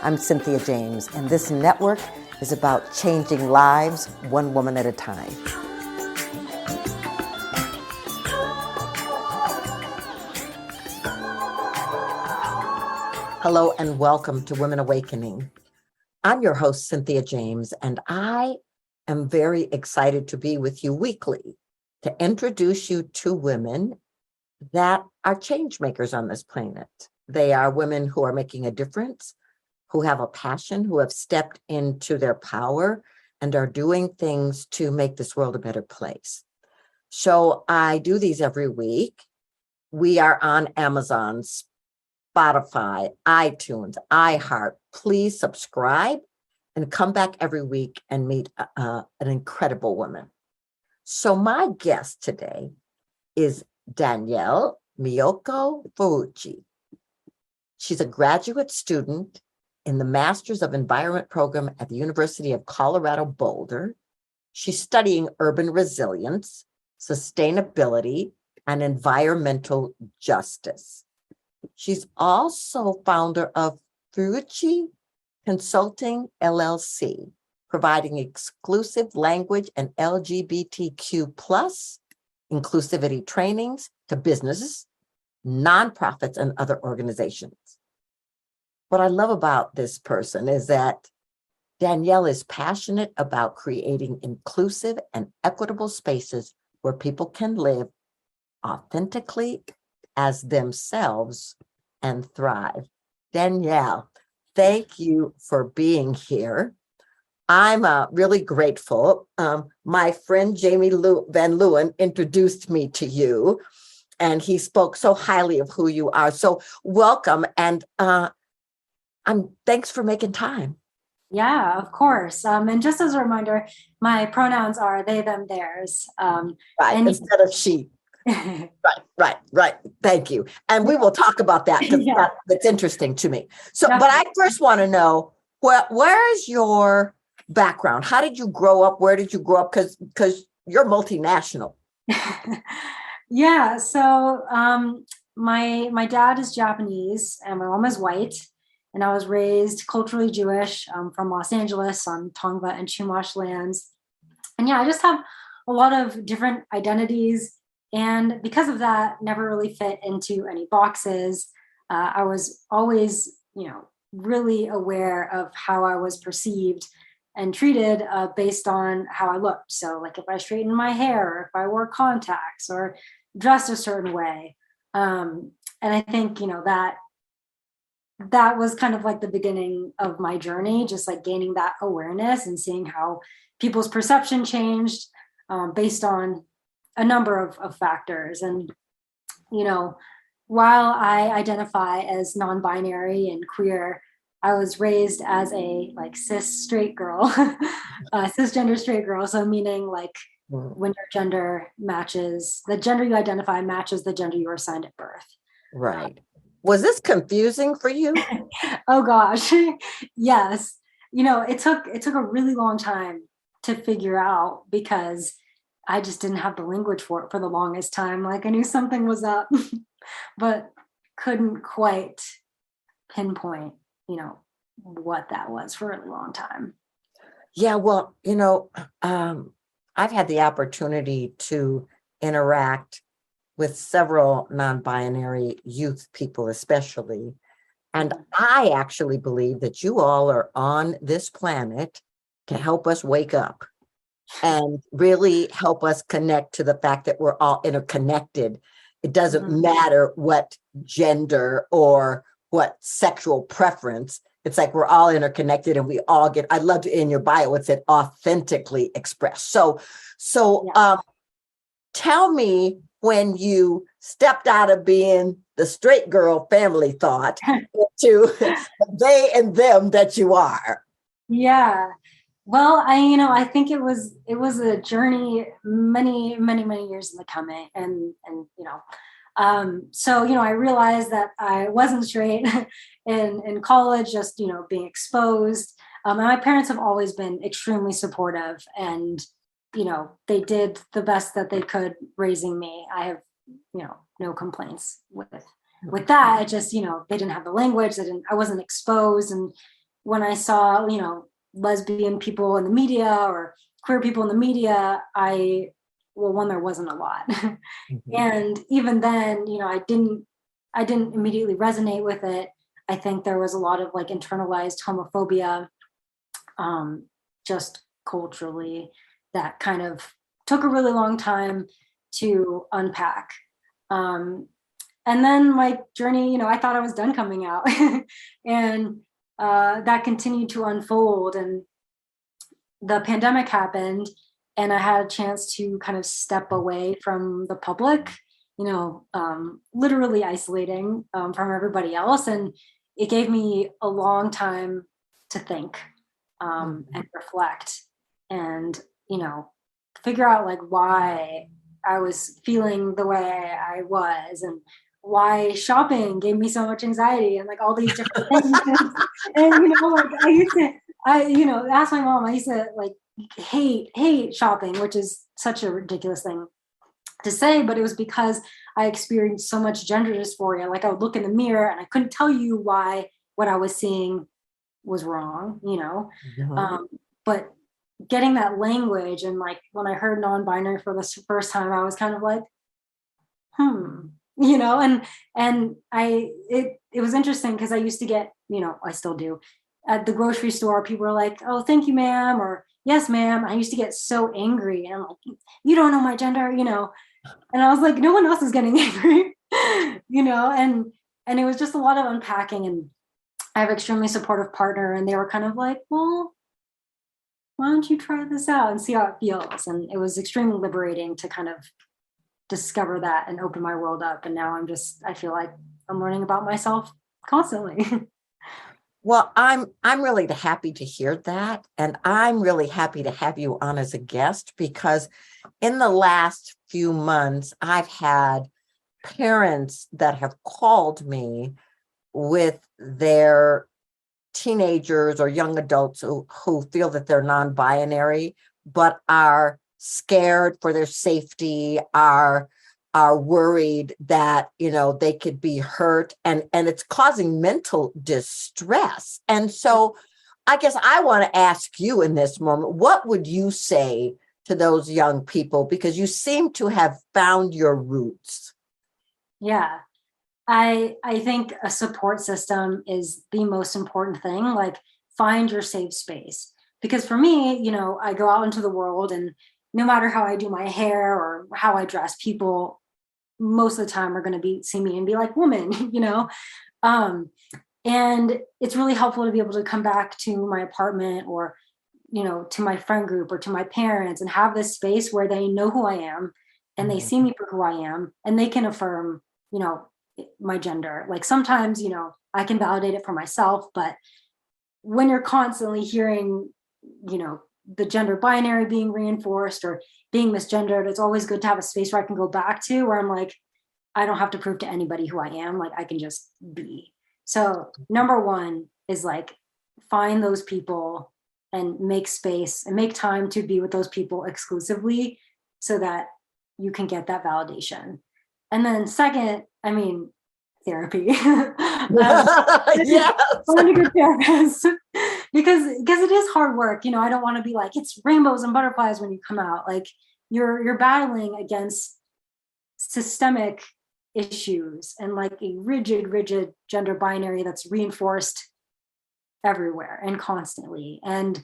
I'm Cynthia James, and this network is about changing lives one woman at a time. Hello and welcome to Women Awakening. I'm your host, Cynthia James, and I am very excited to be with you weekly to introduce you to women that are change makers on this planet. They are women who are making a difference, who have a passion, who have stepped into their power and are doing things to make this world a better place. So I do these every week. We are on Amazon, Spotify, iTunes, iHeart. Please subscribe and come back every week and meet an incredible woman. So my guest today is Danielle Miyoko Furuichi. She's a graduate student in the Masters of Environment program at the University of Colorado Boulder. She's studying urban resilience, sustainability, and environmental justice. She's also founder of Furuichi Consulting LLC, providing exclusive language and LGBTQ plus inclusivity trainings to businesses, nonprofits, and other organizations. What I love about this person is that Danielle is passionate about creating inclusive and equitable spaces where people can live authentically as themselves and thrive. Danielle, thank you for being here. I'm really grateful. My friend Jamie Van Leeuwen introduced me to you, and he spoke so highly of who you are. So welcome, and thanks for making time. Yeah, of course. And just as a reminder, my pronouns are they, them, theirs. Right, instead of she. Right. Thank you. And we will talk about that because that's interesting to me. So, but I first want to know, where is your background? How did you grow up? Where did you grow up? Because you're multinational. Yeah. So my dad is Japanese and my mom is white. And I was raised culturally Jewish from Los Angeles on Tongva and Chumash lands. And I just have a lot of different identities. And because of that, never really fit into any boxes. I was always, really aware of how I was perceived and treated based on how I looked. So like if I straightened my hair, or if I wore contacts or dressed a certain way. And I think, that was kind of like the beginning of my journey, just like gaining that awareness and seeing how people's perception changed based on a number of factors. And, while I identify as non-binary and queer, I was raised as a cis straight girl, cisgender straight girl. So meaning when your gender matches, the gender you identify matches the gender you were assigned at birth. Right. Was this confusing for you? Oh gosh, yes. It took a really long time to figure out because I just didn't have the language for it for the longest time. Like I knew something was up, but couldn't quite pinpoint, what that was for a really long time. Yeah, well, I've had the opportunity to interact with several non-binary youth people, especially. And I actually believe that you all are on this planet to help us wake up and really help us connect to the fact that we're all interconnected. It doesn't matter what gender or what sexual preference. It's like we're all interconnected and we all get, I loved in your bio, it said authentically expressed. So tell me, when you stepped out of being the straight girl family thought to they and them that you are. Yeah. Well, I think it was a journey many years in the coming. And so, I realized that I wasn't straight in college, just, being exposed. And my parents have always been extremely supportive and they did the best that they could raising me. I have, no complaints with that. It just, they didn't have the language. I wasn't exposed. And, when I saw, lesbian people in the media or queer people in the media, one, there wasn't a lot. Mhm. And even then, I didn't immediately resonate with it. I think there was a lot of like internalized homophobia, just culturally, that kind of took a really long time to unpack. And then my journey, I thought I was done coming out, and that continued to unfold. And the pandemic happened, and I had a chance to kind of step away from the public, literally isolating from everybody else. And it gave me a long time to think and reflect and, figure out like why I was feeling the way I was, and why shopping gave me so much anxiety, and like all these different things. And like I asked my mom, I used to like hate shopping, which is such a ridiculous thing to say, but it was because I experienced so much gender dysphoria. Like I would look in the mirror and I couldn't tell you why what I was seeing was wrong, but getting that language, and like when I heard non-binary for the first time, I was kind of like, and it was interesting because I used to get, I still do, at the grocery store, people are like, "Oh, thank you, ma'am," or "Yes, ma'am." I used to get so angry, and I'm like, "You don't know my gender," and I was like, no one else is getting angry, and it was just a lot of unpacking. And I have an extremely supportive partner, and they were kind of like, "Well, why don't you try this out and see how it feels?" And it was extremely liberating to kind of discover that and open my world up. And now I feel like I'm learning about myself constantly. Well, I'm really happy to hear that. And I'm really happy to have you on as a guest, because in the last few months, I've had parents that have called me with their teenagers or young adults who feel that they're non-binary, but are scared for their safety, are worried that they could be hurt, and it's causing mental distress. And so I guess I want to ask you in this moment, what would you say to those young people, because you seem to have found your roots? Yeah. I think a support system is the most important thing. Like, find your safe space. Because for me, I go out into the world, and no matter how I do my hair or how I dress, people most of the time are going to see me and be like, "Woman," and it's really helpful to be able to come back to my apartment, or, to my friend group, or to my parents, and have this space where they know who I am, and they see me for who I am, and they can affirm, my gender. Like sometimes, I can validate it for myself, but when you're constantly hearing, the gender binary being reinforced or being misgendered, it's always good to have a space where I can go back to, where I'm like, I don't have to prove to anybody who I am. Like I can just be. So number one is like, find those people and make space and make time to be with those people exclusively, so that you can get that validation. And then second, therapy. Yes. Find a good therapist, because it is hard work. I don't want to be like, it's rainbows and butterflies when you come out. Like you're battling against systemic issues and like a rigid gender binary that's reinforced everywhere and constantly. And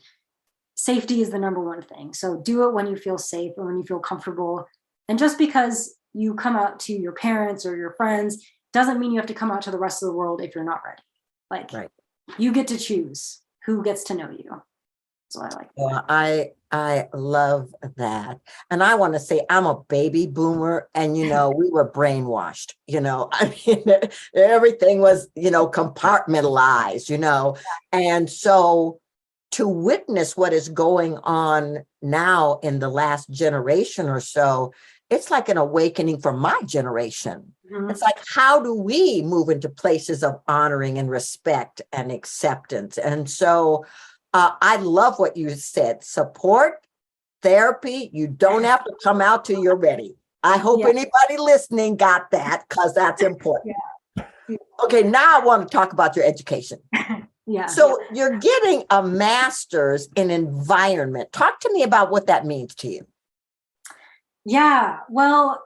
safety is the number one thing. So do it when you feel safe and when you feel comfortable. And just because you come out to your parents or your friends doesn't mean you have to come out to the rest of the world if you're not ready. Like, right. You get to choose who gets to know you. So I like that. Well, I love that. And I want to say I'm a baby boomer, and, we were brainwashed, everything was, compartmentalized, and so to witness what is going on now in the last generation or so, it's like an awakening for my generation. Mm-hmm. It's like, how do we move into places of honoring and respect and acceptance? And so I love what you said. Support, therapy. You don't have to come out till you're ready. I hope anybody listening got that, because that's important. Yeah. Okay, now I want to talk about your education. Yeah. So you're getting a master's in environment. Talk to me about what that means to you. Yeah. Well,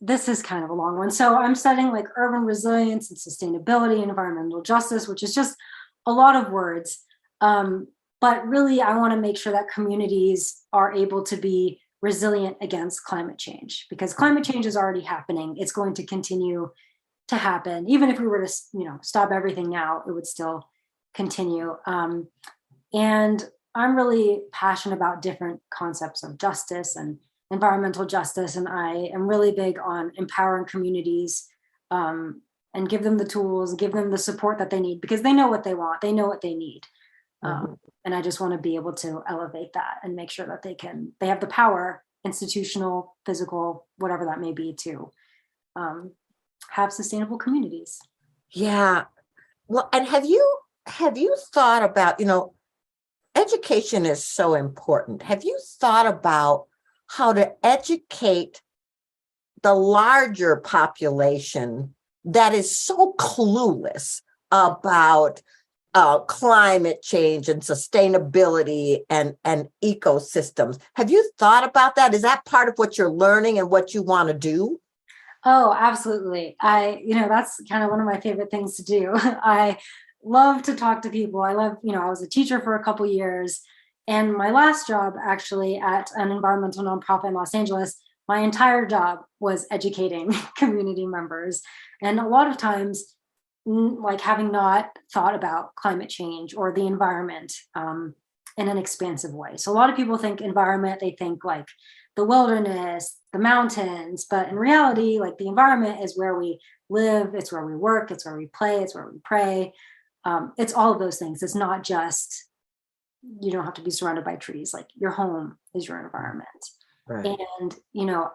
this is kind of a long one. So I'm studying like urban resilience and sustainability and environmental justice, which is just a lot of words. But really, I want to make sure that communities are able to be resilient against climate change, because climate change is already happening. It's going to continue to happen. Even if we were to, stop everything now, it would still continue. And I'm really passionate about different concepts of justice and environmental justice. And I am really big on empowering communities, and give them the tools, give them the support that they need, because they know what they want, they know what they need. And I just want to be able to elevate that and make sure that they have the power, institutional, physical, whatever that may be, to have sustainable communities. Yeah. Well, and have you thought about, education is so important. Have you thought about how to educate the larger population that is so clueless about climate change and sustainability and ecosystems? Have you thought about that? Is that part of what you're learning and what you want to do? Oh, absolutely. That's kind of one of my favorite things to do. I love to talk to people. I love, I was a teacher for a couple years, and my last job actually at an environmental nonprofit in Los Angeles, my entire job was educating community members. And a lot of times, like having not thought about climate change or the environment in an expansive way. So a lot of people think environment, they think like the wilderness, the mountains, but in reality, like the environment is where we live, it's where we work, it's where we play, it's where we pray. It's all of those things. It's not just, you don't have to be surrounded by trees. Like your home is your environment. Right. And,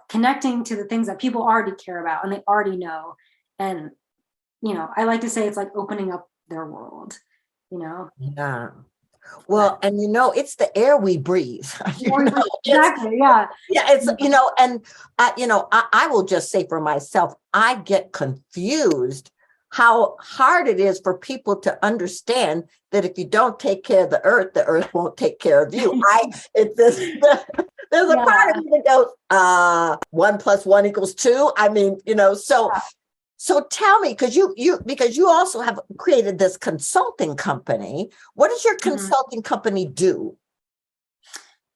connecting to the things that people already care about and they already know. And, I like to say it's like opening up their world, Yeah. Well, and it's the air we breathe. Exactly. Yeah. Yeah, it's and I will just say for myself, I get confused how hard it is for people to understand that if you don't take care of the earth won't take care of you. There's a part of me that goes, 1 + 1 = 2. I mean, so tell me, because you also have created this consulting company. What does your consulting company do?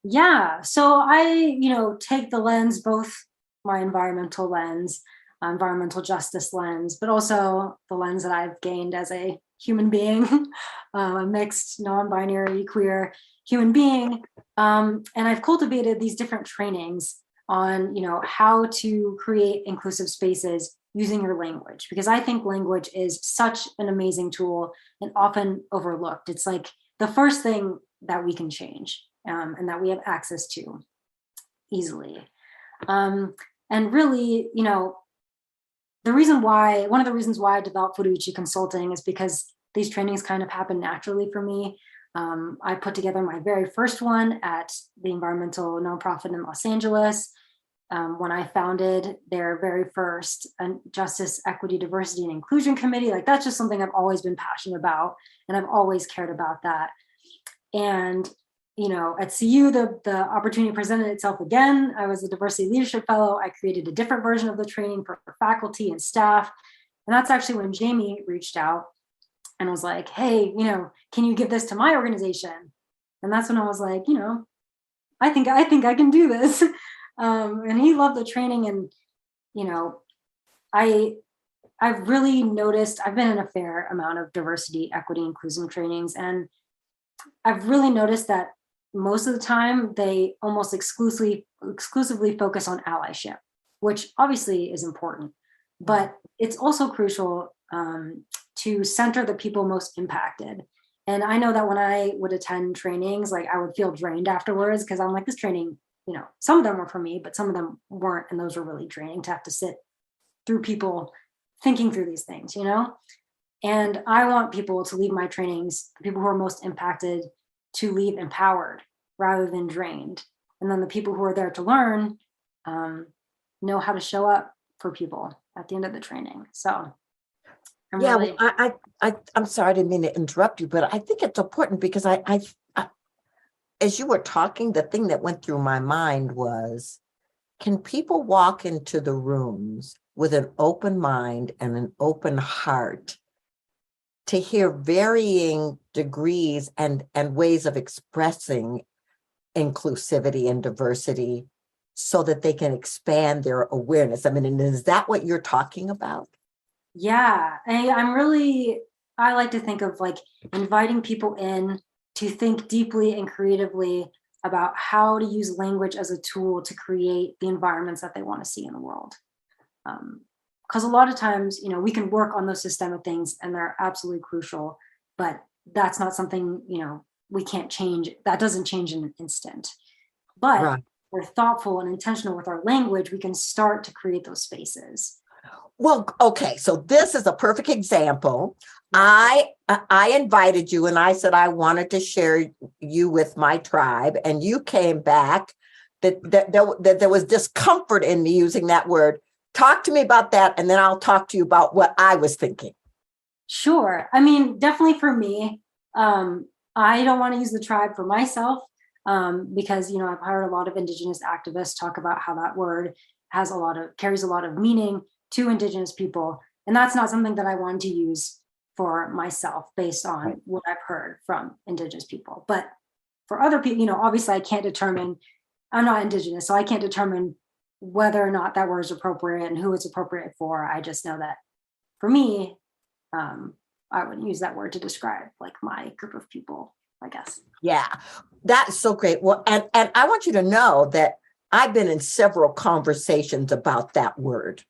Yeah. So I, take the lens, both my environmental lens, environmental justice lens, but also the lens that I've gained as a human being, a mixed, non-binary, queer human being. And I've cultivated these different trainings on, how to create inclusive spaces using your language, because I think language is such an amazing tool and often overlooked. It's like the first thing that we can change, and that we have access to easily. And really, one of the reasons why I developed Furuichi Consulting is because these trainings kind of happen naturally for me. I put together my very first one at the environmental nonprofit in Los Angeles, when I founded their very first Justice, Equity, Diversity, and Inclusion Committee. Like that's just something I've always been passionate about, and I've always cared about that. And at CU, the opportunity presented itself again. I was a diversity leadership fellow. I created a different version of the training for faculty and staff. And that's actually when Jamie reached out and was like, hey, can you give this to my organization? And that's when I was like, I think I can do this. And he loved the training. And, I've really noticed, I've been in a fair amount of diversity, equity, inclusion trainings. And I've really noticed that most of the time they almost exclusively focus on allyship, which obviously is important, but it's also crucial to center the people most impacted. And I know that when I would attend trainings, like I would feel drained afterwards, because I'm like, this training, some of them were for me, but some of them weren't. And those were really draining to have to sit through people thinking through these things, And I want people to leave my trainings, the people who are most impacted, to leave empowered rather than drained. And then the people who are there to learn know how to show up for people at the end of the training. So I'm Yeah, really, well, I'm sorry, I didn't mean to interrupt you, but I think it's important because as you were talking, the thing that went through my mind was, can people walk into the rooms with an open mind and an open heart to hear varying degrees and ways of expressing inclusivity and diversity so that they can expand their awareness? I mean, and is that what you're talking about? yeah, I like to think of like inviting people in to think deeply and creatively about how to use language as a tool to create the environments that they want to see in the world. Because a lot of times, we can work on those systemic things and they're absolutely crucial, but that's not something, we can't change. That doesn't change in an instant. But Right. we're thoughtful and intentional with our language, we can start to create those spaces. Well, okay, so this is a perfect example. Yeah. I invited you and I said I wanted to share you with my tribe, and you came back that there was discomfort in me using that word. Talk to me about that, and then I'll talk to you about what I was thinking. Sure. I mean, definitely for me, I don't want to use the tribe for myself because, I've heard a lot of Indigenous activists talk about how that word carries a lot of meaning to Indigenous people. And that's not something that I want to use for myself based Right. on what I've heard from Indigenous people. But for other people, obviously I'm not Indigenous, so I can't determine whether or not that word is appropriate and who it's appropriate for. I just know that for me, um, I would use that word to describe like my group of people, I guess. Yeah, that's so great. Well, and I want you to know that I've been in several conversations about that word.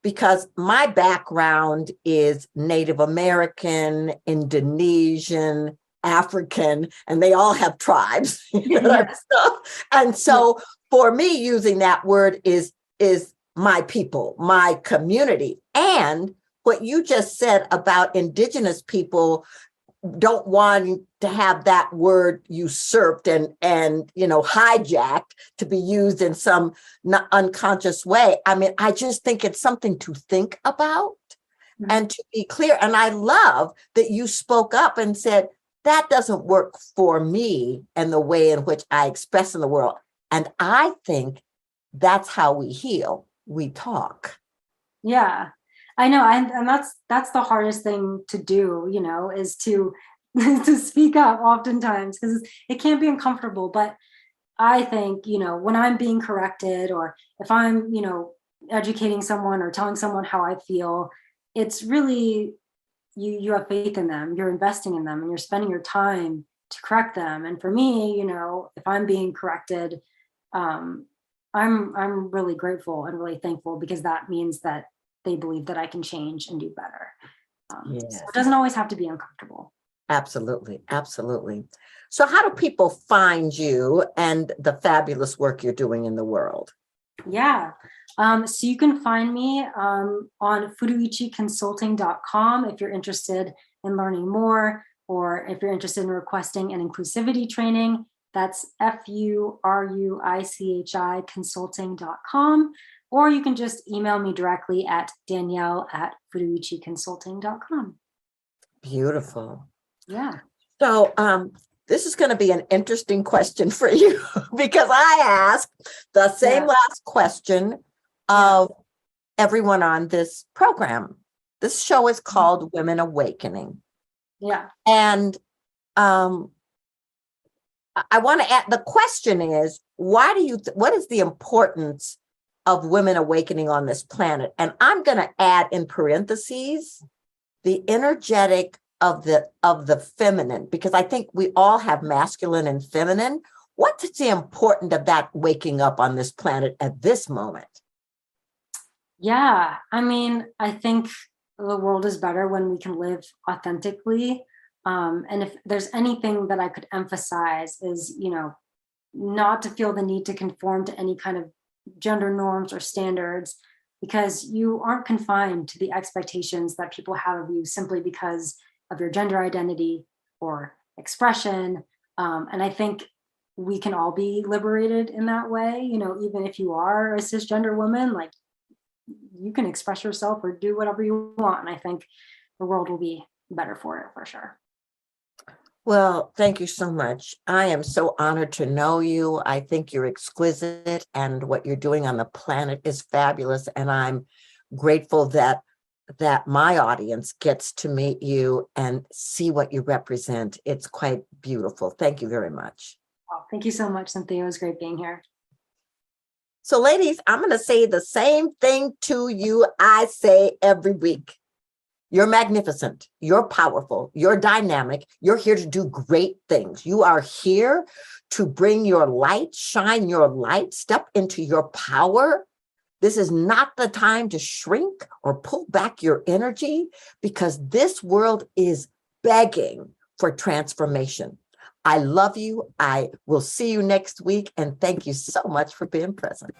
Because my background is Native American, Indonesian, African, and they all have tribes. Yes. And Yeah. so for me, using that word is my people, my community. And what you just said about Indigenous people don't want to have that word usurped and hijacked to be used in some unconscious way. I mean, I just think it's something to think about Mhm. and to be clear. And I love that you spoke up and said that doesn't work for me and the way in which I express in the world. And I think that's how we heal. We talk. Yeah, I know, and that's the hardest thing to do, is to to speak up oftentimes because it can be uncomfortable. But I think, when I'm being corrected or if I'm, educating someone or telling someone how I feel, it's really you have faith in them, you're investing in them, and you're spending your time to correct them. And for me, if I'm being corrected, um, I'm really grateful and really thankful because that means that they believe that I can change and do better. So it Yes, doesn't always have to be uncomfortable. absolutely. Absolutely. So, how do people find you and the fabulous work you're doing in the world? Yeah. So you can find me on furuichiconsulting.com if you're interested in learning more, or if you're interested in requesting an inclusivity training. That's FURUICHI consulting.com. Or you can just email me directly at Danielle@furuichiconsulting.com. Beautiful. Yeah. So, this is going to be an interesting question for you because I asked the same Yeah. last question Yeah. of everyone on this program. This show is called Women Awakening. Yeah. And I want to add, the question is, what is the importance of women awakening on this planet? And I'm going to add in parentheses, the energetic of the feminine, because I think we all have masculine and feminine. What's the importance of that waking up on this planet at this moment? Yeah, I mean, I think the world is better when we can live authentically. And if there's anything that I could emphasize is, not to feel the need to conform to any kind of gender norms or standards, because you aren't confined to the expectations that people have of you simply because of your gender identity or expression. And I think we can all be liberated in that way, even if you are a cisgender woman, like you can express yourself or do whatever you want. And I think the world will be better for it, for sure. Well, thank you so much. I am so honored to know you. I think you're exquisite, and what you're doing on the planet is fabulous. And I'm grateful that my audience gets to meet you and see what you represent. It's quite beautiful. Thank you very much. Oh, thank you so much, Cynthia. It was great being here. So, ladies, I'm going to say the same thing to you I say every week. You're magnificent. You're powerful. You're dynamic. You're here to do great things. You are here to bring your light, shine your light, step into your power. This is not the time to shrink or pull back your energy, because this world is begging for transformation. I love you. I will see you next week. And thank you so much for being present.